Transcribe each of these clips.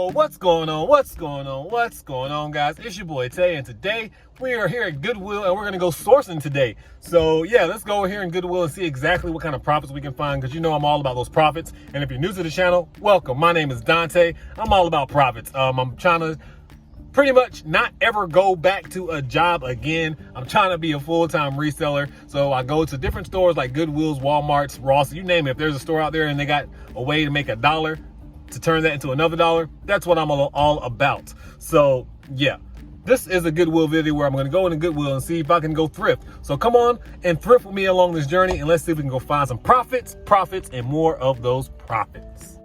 Yo, what's going on, guys? It's your boy Tay, and today we are here at Goodwill and we're gonna go sourcing today. So yeah, let's go over here in Goodwill and see exactly what kind of profits we can find, because you know I'm all about those profits. And if you're new to the channel, welcome. My name is Dante. I'm all about profits. I'm trying to pretty much not ever go back to a job again. I'm trying to be a full-time reseller. So I go to different stores like Goodwill's, Walmart's, Ross, you name it. If there's a store out there and they got a way to make $1 to turn that into another $1, that's what I'm all about. So yeah, this is a Goodwill video where I'm going to go into Goodwill and see if I can go thrift. So come on and thrift with me along this journey, and let's see if we can go find some profits, and more of those profits.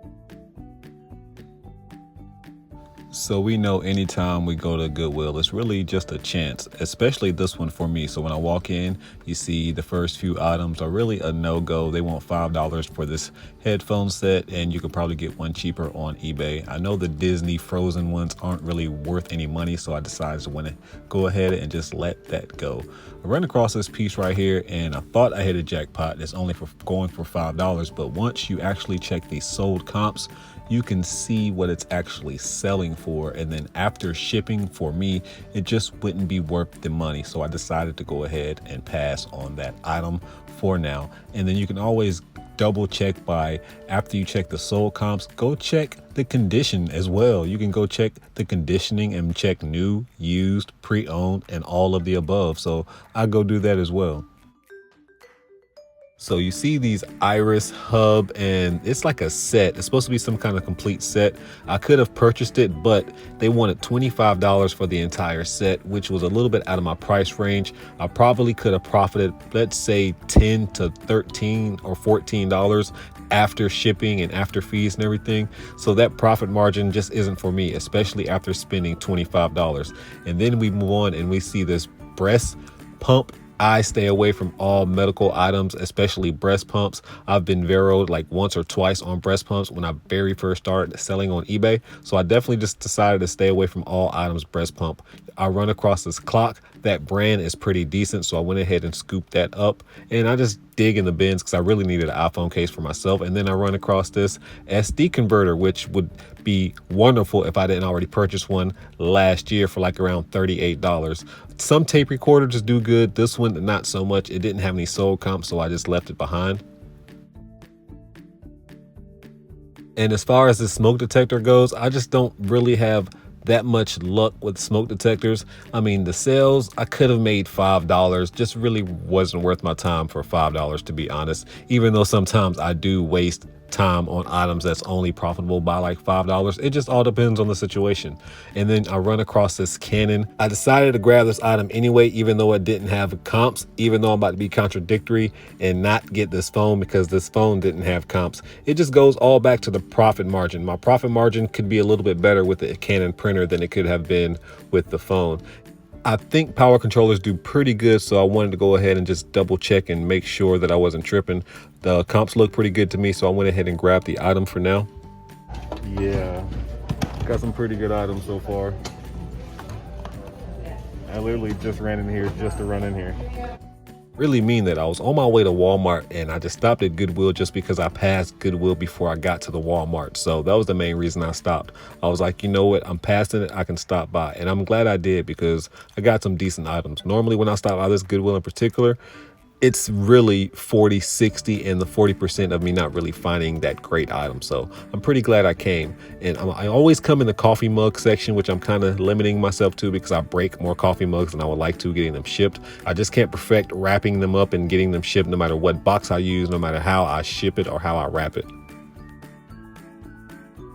So we know anytime we go to Goodwill, it's really just a chance, especially this one for me. So when I walk in, you see the first few items are really a no-go. They want $5 for this headphone set, and you could probably get one cheaper on eBay. I know the Disney Frozen ones aren't really worth any money, so I decided to want to go ahead and just let that go. I ran across this piece right here, and I thought I hit a jackpot. It's only for going for $5, but once you actually check the sold comps, you can see what it's actually selling for. And then after shipping, for me, it just wouldn't be worth the money. So I decided to go ahead and pass on that item for now. And then you can always double check by, after you check the sold comps, go check the condition as well. You can go check the conditioning and check new, used, pre-owned, and all of the above. So I go do that as well. So you see these iris hub, and it's like a set. It's supposed to be some kind of complete set. I could have purchased it, but they wanted $25 for the entire set, which was a little bit out of my price range. I probably could have profited, let's say $10 to $13 or $14 after shipping and after fees and everything. So that profit margin just isn't for me, especially after spending $25. And then we move on and we see this breast pump. I stay away from all medical items, especially breast pumps. I've been veroed like once or twice on breast pumps when I very first started selling on eBay. So I definitely just decided to stay away from all items breast pump. I run across this clock. That brand is pretty decent, so I went ahead and scooped that up, and I just dig in the bins because I really needed an iPhone case for myself. And then I run across this SD converter, which would be wonderful if I didn't already purchase one last year for like around $38. Some tape recorders do good. This one, not so much. It didn't have any sold comps, so I just left it behind. And as far as the smoke detector goes, I just don't really have that much luck with smoke detectors. I mean, the sales, I could have made $5, just really wasn't worth my time for $5, to be honest, even though sometimes I do waste time on items that's only profitable by like $5. It just all depends on the situation. And then I run across this Canon. I decided to grab this item anyway, even though it didn't have comps, even though I'm about to be contradictory and not get this phone because this phone didn't have comps. It just goes all back to the profit margin. My profit margin could be a little bit better with the Canon printer than it could have been with the phone. I think power controllers do pretty good, so I wanted to go ahead and just double check and make sure that I wasn't tripping. The comps look pretty good to me, so I went ahead and grabbed the item for now. Yeah, got some pretty good items so far. I literally just ran in here just to run in here. Really mean that. I was on my way to Walmart and I just stopped at Goodwill just because I passed Goodwill before I got to the Walmart. So that was the main reason I stopped. I was like, you know what, I'm passing it, I can stop by. And I'm glad I did because I got some decent items. Normally when I stop by this Goodwill in particular, it's really 40, 60, and the 40% of me not really finding that great item. So I'm pretty glad I came. And I always come in the coffee mug section, which I'm kind of limiting myself to because I break more coffee mugs than I would like to getting them shipped. I just can't perfect wrapping them up and getting them shipped no matter what box I use, no matter how I ship it or how I wrap it.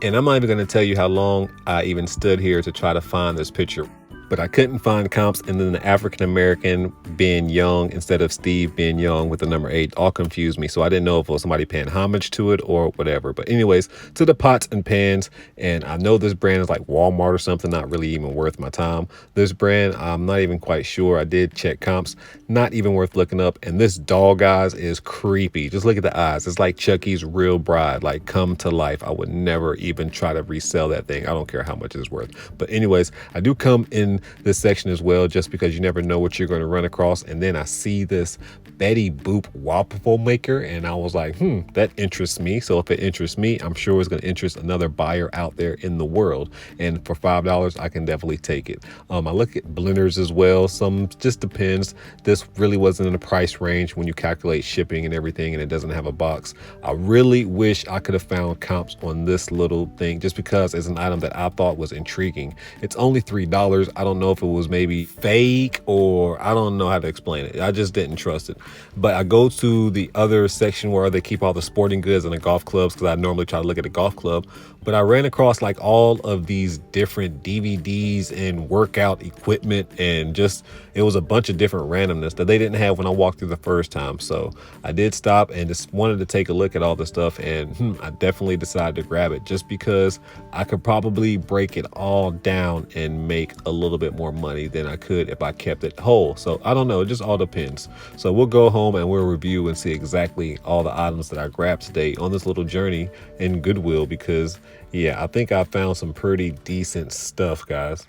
And I'm not even going to tell you how long I even stood here to try to find this picture. But I couldn't find comps, and then the African-American being Young instead of Steve being Young with the number 8 all confused me. So I didn't know if it was somebody paying homage to it or whatever. But anyways, to the pots and pans, and I know this brand is like Walmart or something, not really even worth my time. This brand, I'm not even quite sure. I did check comps, not even worth looking up. And this doll, guys, is creepy. Just look at the eyes. It's like Chucky's real bride, like come to life. I would never even try to resell that thing. I don't care how much it's worth. But anyways, I do come in in this section as well, just because you never know what you're going to run across. And then I see this Betty Boop waffle maker, and I was like, that interests me. So if it interests me, I'm sure it's going to interest another buyer out there in the world. And for $5, I can definitely take it. I look at blenders as well. Some just depends. This really wasn't in the price range when you calculate shipping and everything, and it doesn't have a box. I really wish I could have found comps on this little thing, just because it's an item that I thought was intriguing. It's only $3. I don't know if it was maybe fake, or I don't know how to explain it. I just didn't trust it. But I go to the other section where they keep all the sporting goods and the golf clubs, because I normally try to look at a golf club. But I ran across like all of these different DVDs and workout equipment, and just it was a bunch of different randomness that they didn't have when I walked through the first time. So I did stop and just wanted to take a look at all the stuff, and I definitely decided to grab it, just because I could probably break it all down and make a little bit more money than I could if I kept it whole. So I don't know, it just all depends. So we'll go home and we'll review and see exactly all the items that I grabbed today on this little journey in Goodwill, because yeah, I think I found some pretty decent stuff, guys.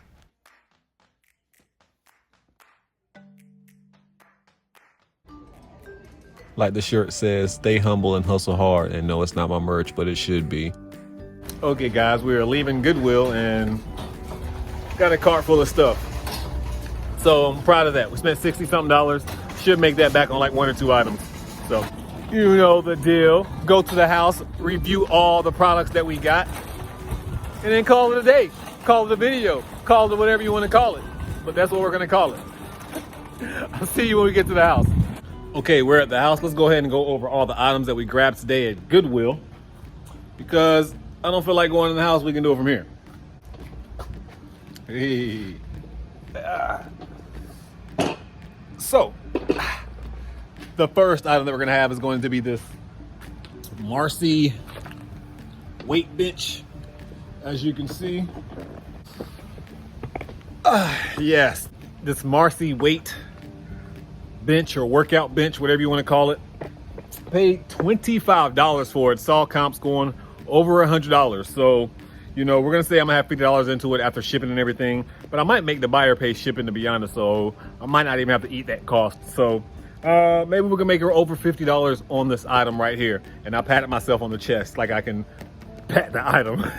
Like the shirt says, stay humble and hustle hard. And no, it's not my merch, but it should be. Okay, guys, we are leaving Goodwill and got a cart full of stuff. So I'm proud of that. We spent $60-something. Should make that back on like 1 or 2 items. So you know the deal. Go to the house, review all the products that we got, and then call it a day. Call it a video. Call it whatever you want to call it. But that's what we're going to call it. I'll see you when we get to the house. Okay, we're at the house. Let's go ahead and go over all the items that we grabbed today at Goodwill, because I don't feel like going in the house. We can do it from here. Hey. So, the first item that we're going to have is going to be this Marcy weight bench, as you can see. Yes, this Marcy weight bench or workout bench, whatever you want to call it. Paid $25 for it. Saw comps going over $100. So, you know, we're going to say I'm going to have $50 into it after shipping and everything, but I might make the buyer pay shipping, to be honest. So I might not even have to eat that cost. So maybe we can make her over $50 on this item right here. And I patted myself on the chest like I can pat the item.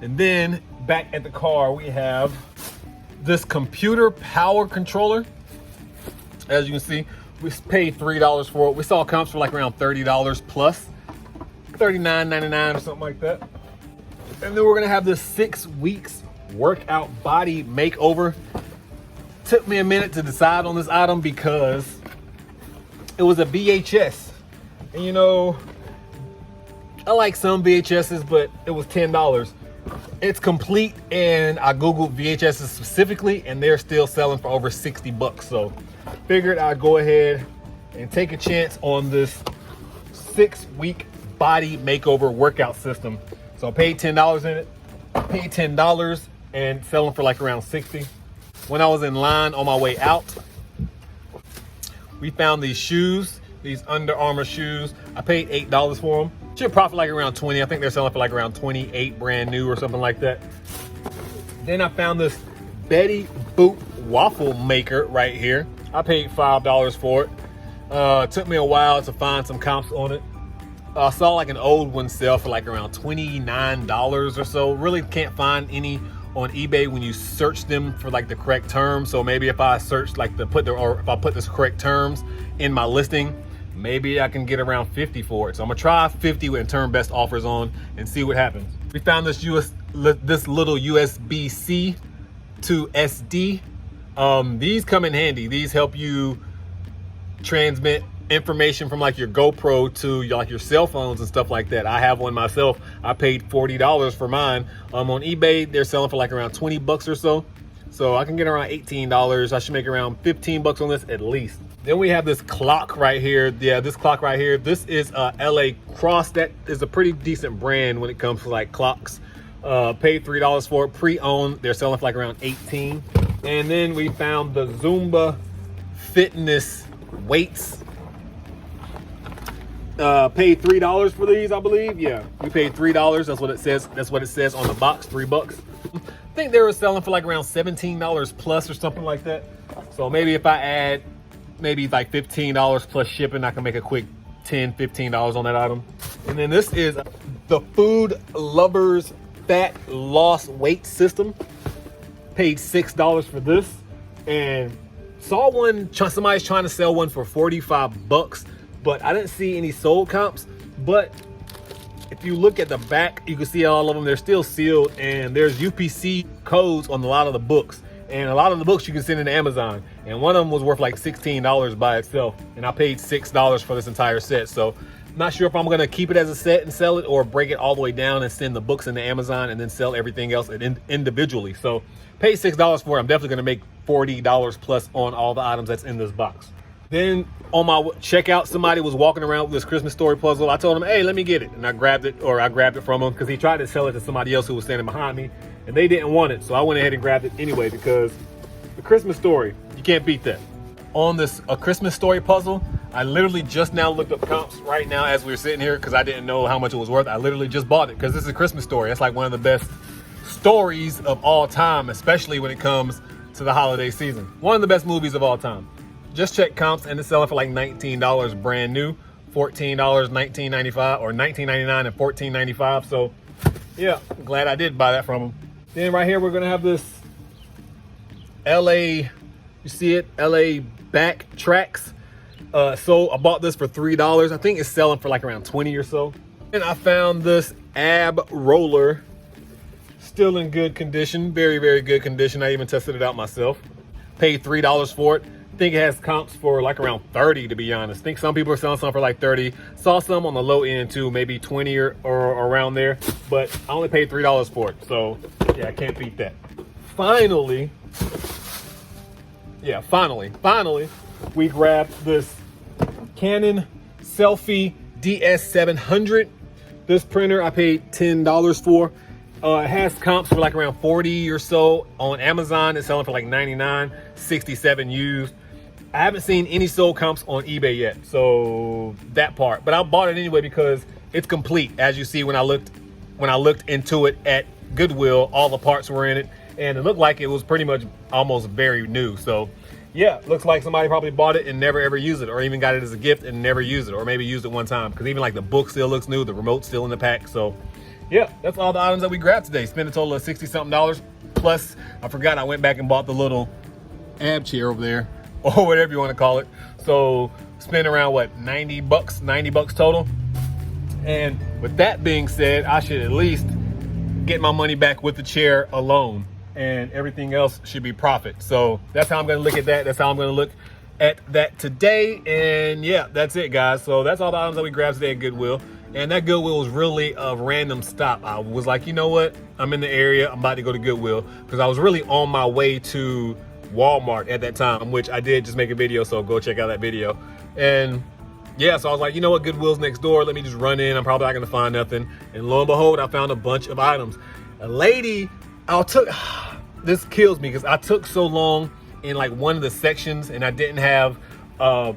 And then back at the car, we have this computer power controller. As you can see, we paid $3 for it. We saw comps for like around $30 plus, $39.99 or something like that. And then we're gonna have this 6 weeks workout body makeover. Took me a minute to decide on this item because it was a VHS. And you know, I like some VHSs, but it was $10. It's complete, and I Googled VHSs specifically, and they're still selling for over 60 bucks. So figured I'd go ahead and take a chance on this 6 week body makeover workout system. So I paid $10 in it. I paid $10 and selling for like around 60. When I was in line on my way out, we found these shoes, these Under Armour shoes. I paid $8 for them. Should profit like around 20. I think they're selling for like around 28 brand new or something like that. Then I found this Betty Boop waffle maker right here. I paid $5 for it. Took me a while to find some comps on it. I saw like an old one sell for like around $29 or so. Really can't find any on eBay when you search them for like the correct terms. So maybe if I search like if I put this correct terms in my listing, maybe I can get around 50 for it. So I'm gonna try 50 and turn best offers on and see what happens. We found this little USB-C to SD. These come in handy. These help you transmit information from like your GoPro to your cell phones and stuff like that. I have one myself. I paid $40 for mine. On eBay, they're selling for like around 20 bucks or so. So I can get around $18. I should make around 15 bucks on this at least. Then we have this clock right here. Yeah, this clock right here. This is LA Cross. That is a pretty decent brand when it comes to like clocks. Paid $3 for it, pre-owned. They're selling for like around 18. And then we found the Zumba fitness weights. Paid $3 for these, I believe. Yeah, we paid $3. That's what it says. That's what it says on the box. $3. think they were selling for like around $17 plus or something like that. So maybe if I add maybe like $15 plus shipping, I can make a quick $10, $15 on that item. And then this is the Food Lovers Fat Loss Weight System. Paid $6 for this, and saw one, somebody's trying to sell one for 45 bucks, but I didn't see any sold comps. But if you look at the back, you can see all of them, they're still sealed, and there's UPC codes on a lot of the books. And a lot of the books you can send into Amazon, and one of them was worth like $16 by itself, and I paid $6 for this entire set. So not sure if I'm gonna keep it as a set and sell it, or break it all the way down and send the books into Amazon and then sell everything else individually. So paid $6 for it. I'm definitely gonna make $40 plus on all the items that's in this box. Then on my checkout, somebody was walking around with this Christmas story puzzle. I told him, hey, let me get it. And I grabbed it from him because he tried to sell it to somebody else who was standing behind me, and they didn't want it. So I went ahead and grabbed it anyway, because the Christmas story, you can't beat that. On this Christmas story puzzle, I literally just now looked up comps right now as we were sitting here, because I didn't know how much it was worth. I literally just bought it because this is a Christmas story. It's like one of the best stories of all time, especially when it comes to the holiday season. One of the best movies of all time. Just check comps, and it's selling for like $19 brand new, $14, $19.95, or $19.99 and $14.95. So yeah, I'm glad I did buy that from them. Then right here, we're gonna have this LA, you see it, LA back tracks. So I bought this for $3. I think it's selling for like around 20 or so. And I found this ab roller, still in good condition, very, very good condition. I even tested it out myself. Paid $3 for it. I think it has comps for like around 30, to be honest. I think some people are selling some for like 30. Saw some on the low end too, maybe 20 or around there, but I only paid $3 for it. So yeah, I can't beat that. Finally, we grabbed this Canon Selfie DS700. This printer I paid $10 for. It has comps for like around 40 or so on Amazon. It's selling for like 99, 67 used. I haven't seen any sold comps on eBay yet, so that part. But I bought it anyway because it's complete. As you see, when I looked into it at Goodwill, all the parts were in it, and it looked like it was pretty much almost very new. So yeah, looks like somebody probably bought it and never ever used it, or even got it as a gift and never used it, or maybe used it one time, because even like the book still looks new, the remote's still in the pack. So yeah, that's all the items that we grabbed today. Spent a total of $60-something. Plus, I forgot I went back and bought the little ab chair over there, or whatever you want to call it. So spent around what, 90 bucks total. And with that being said, I should at least get my money back with the chair alone, and everything else should be profit. So that's how I'm going to look at that. That's how I'm going to look at that today. And yeah, that's it, guys. So that's all the items that we grabbed today at Goodwill. And that Goodwill was really a random stop. I was like, you know what? I'm in the area. I'm about to go to Goodwill, because I was really on my way to Walmart at that time, which I did just make a video. So go check out that video. And yeah, so I was like, you know what? Goodwill's next door. Let me just run in. I'm probably not going to find nothing. And lo and behold, I found a bunch of items. A lady, this kills me, because I took so long in like one of the sections, and I didn't have a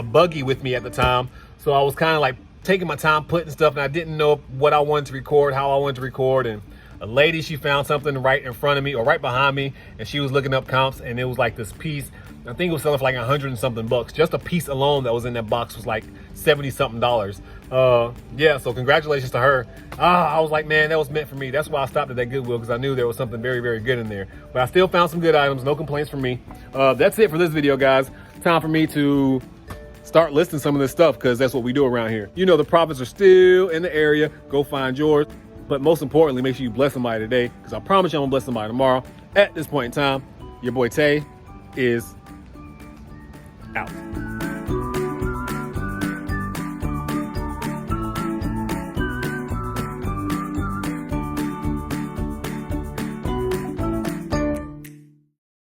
buggy with me at the time. So I was kind of like taking my time putting stuff, and I didn't know what I wanted to record, how I wanted to record. And a lady, she found something right in front of me, or right behind me, and she was looking up comps, and it was like this piece. I think it was selling for like 100 and something bucks. Just a piece alone that was in that box was like 70 something dollars. Yeah, so congratulations to her. I was like, man, that was meant for me. That's why I stopped at that Goodwill, because I knew there was something very, very good in there. But I still found some good items. No complaints from me. That's it for this video, guys. Time for me to start listing some of this stuff, because that's what we do around here. You know, the profits are still in the area. Go find yours. But most importantly, make sure you bless somebody today, because I promise you I'm gonna bless somebody tomorrow. At this point in time, your boy Tay is out.